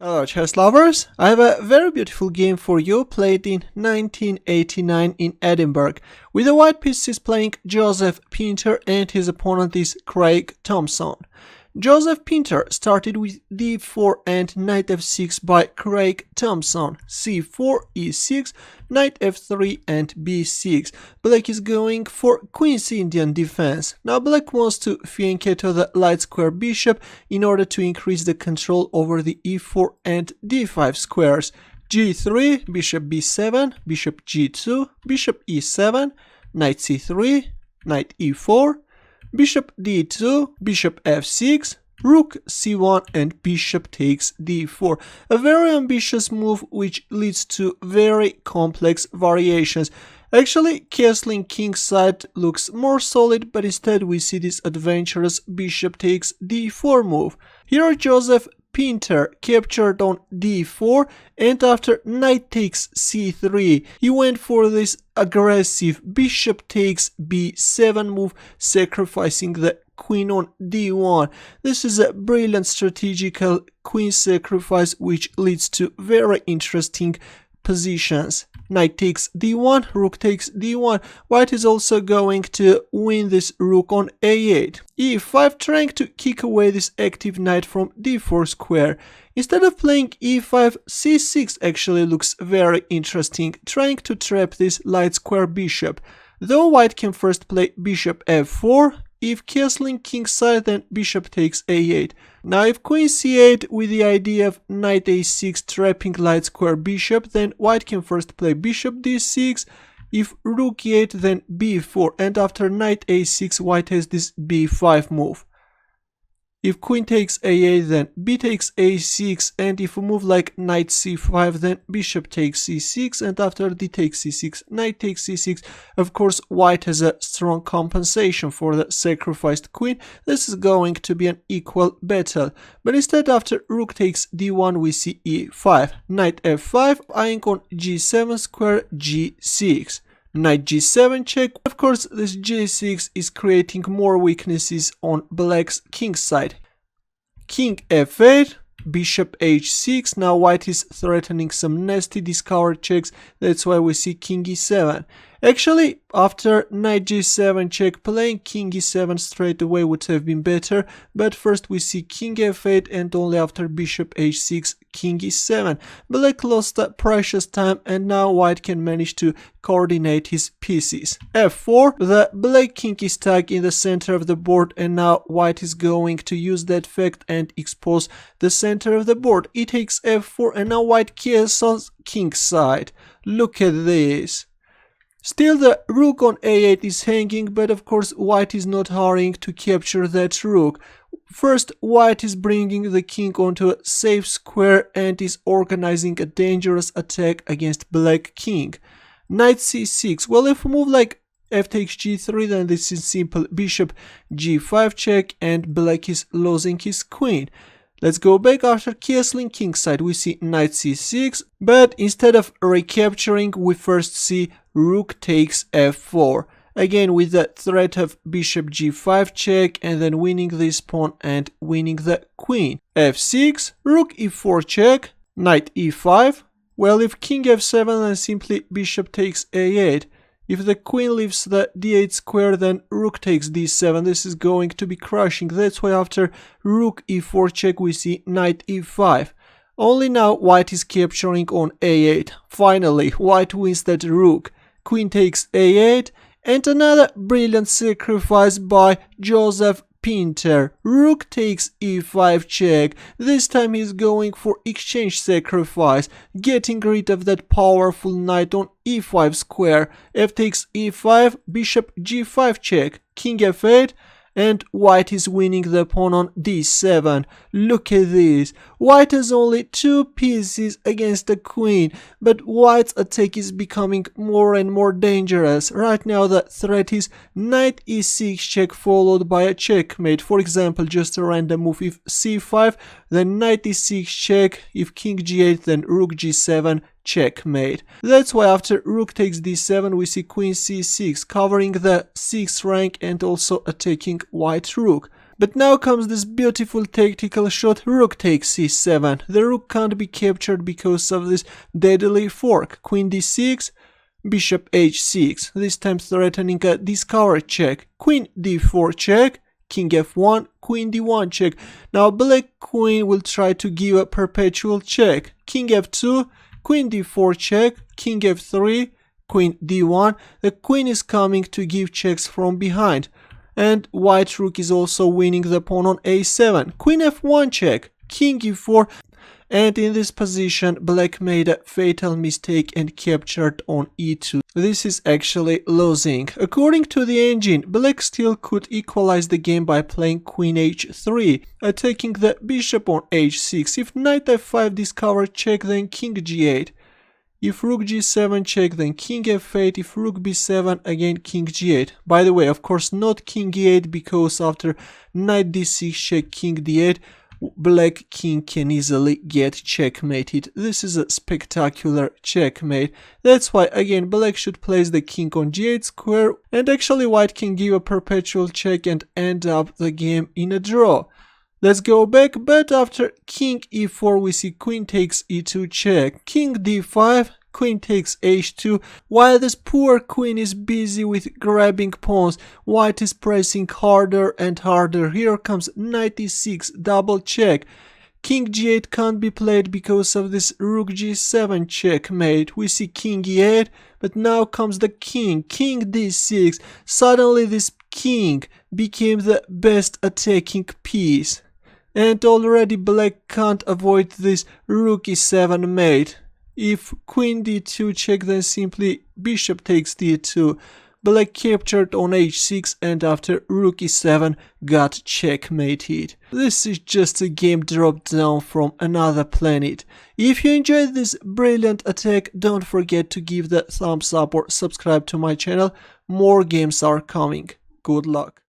Hello chess lovers, I have a very beautiful game for you played in 1989 in Edinburgh, with the white pieces playing Jozsef Pinter and his opponent is Craig Thomson. Jozsef Pinter started with d4 and knight f6 by Craig Thomson, c4, e6, knight f3 and b6. Black is going for Queen's Indian defense. Now black wants to fianchetto the light square bishop in order to increase the control over the e4 and d5 squares. g3, bishop b7, bishop g2, bishop e7, knight c3, knight e4, bishop d2, bishop f6, rook c1 and bishop takes d4. A very ambitious move which leads to very complex variations. Actually, castling kingside looks more solid, but instead we see this adventurous bishop takes d4 move. Here Jozsef Pinter captured on d4 and after knight takes c3 he went for this aggressive bishop takes b7 move, sacrificing the queen on d1. This is a brilliant strategical queen sacrifice which leads to very interesting positions. Knight takes d1, rook takes d1. White is also going to win this rook on a8. e5, trying to kick away this active knight from d4 square. Instead of playing e5, c6 actually looks very interesting, trying to trap this light square bishop. Though white can first play bishop f4, if castling kingside then bishop takes a8. Now if queen c8 with the idea of knight a6 trapping light square bishop, then white can first play bishop d6, if rook e8 then b4, and after knight a6 white has this b5 move. If queen takes a8 then b takes a6, and if a move like knight c5 then bishop takes c6, and after d takes c6 knight takes c6. Of course white has a strong compensation for the sacrificed queen. This is going to be an equal battle, but instead after rook takes d1 we see e5, knight f5, eyeing on g7 square, g6. Knight g7 check. Of course this g6 is creating more weaknesses on black's king side. King f8, bishop h6. Now white is threatening some nasty discovered checks, that's why we see king e7. Actually, after knight g7 check, playing king e7 straight away would have been better, but first we see king f8 and only after bishop h6, king e7. Black lost precious time and now white can manage to coordinate his pieces. f4, the black king is stuck in the center of the board and now white is going to use that fact and expose the center of the board. It takes f4 and now white castles kingside. Look at this. Still the rook on a8 is hanging, but of course white is not hurrying to capture that rook. First white is bringing the king onto a safe square and is organizing a dangerous attack against black king. Knight c6, well if a move like f takes g3 then this is simple bishop g5 check and black is losing his queen. Let's go back. After castling kingside we see knight c6, but instead of recapturing we first see rook takes f4. Again with the threat of bishop g5 check and then winning this pawn and winning the queen. f6, rook e4 check, knight e5. Well if king f7 then simply bishop takes a8. If the queen leaves the d8 square then rook takes d7. This is going to be crushing. That's why after rook e4 check we see knight e5. Only now white is capturing on a8. Finally white wins that rook. Queen takes a8 and another brilliant sacrifice by Jozsef Pinter. Rook takes e5 check. This time he's going for exchange sacrifice, getting rid of that powerful knight on e5 square. F takes e5, bishop g5 check, king f8, and white is winning the pawn on d7. Look at this. White has only 2 pieces against the queen, but white's attack is becoming more and more dangerous. Right now the threat is knight e6 check followed by a checkmate. For example, just a random move. If c5, then knight e6 check. If king g8, then rook g7 checkmate. That's why after rook takes d7 we see queen c6 covering the 6th rank and also attacking white rook. But now comes this beautiful tactical shot, rook takes c7. The rook can't be captured because of this deadly fork. Queen d6, bishop h6, this time threatening a discover check. Queen d4 check, king f1, queen d1 check. Now black queen will try to give a perpetual check. King f2, queen d4 check, king f3, queen d1. The queen is coming to give checks from behind. And white rook is also winning the pawn on a7. Queen f1 check, king e4. And in this position, black made a fatal mistake and captured on e2. This is actually losing. According to the engine, black still could equalize the game by playing queen h3, attacking the bishop on h6. If knight f5 discover check, then king g8. If rook g7 check, then king f8. If rook b7, again king g8. By the way, of course not king e8, because after knight d6 check, king d8, black king can easily get checkmated. This is a spectacular checkmate. That's why again black should place the king on g8 square, and actually white can give a perpetual check and end up the game in a draw. Let's go back, but after king e4 we see queen takes e2 check, king d5, queen takes h2. While this poor queen is busy with grabbing pawns, white is pressing harder and harder. Here comes knight e6, double check. King g8 can't be played because of this rook g7 checkmate. We see king e8, but now comes the king, king d6. Suddenly this king became the best attacking piece. And already black can't avoid this rook e7 mate. If queen d2 check, then simply bishop takes d2. Black captured on h6, and after rook e7 got checkmated. This is just a game dropped down from another planet. If you enjoyed this brilliant attack, don't forget to give the thumbs up or subscribe to my channel. More games are coming. Good luck.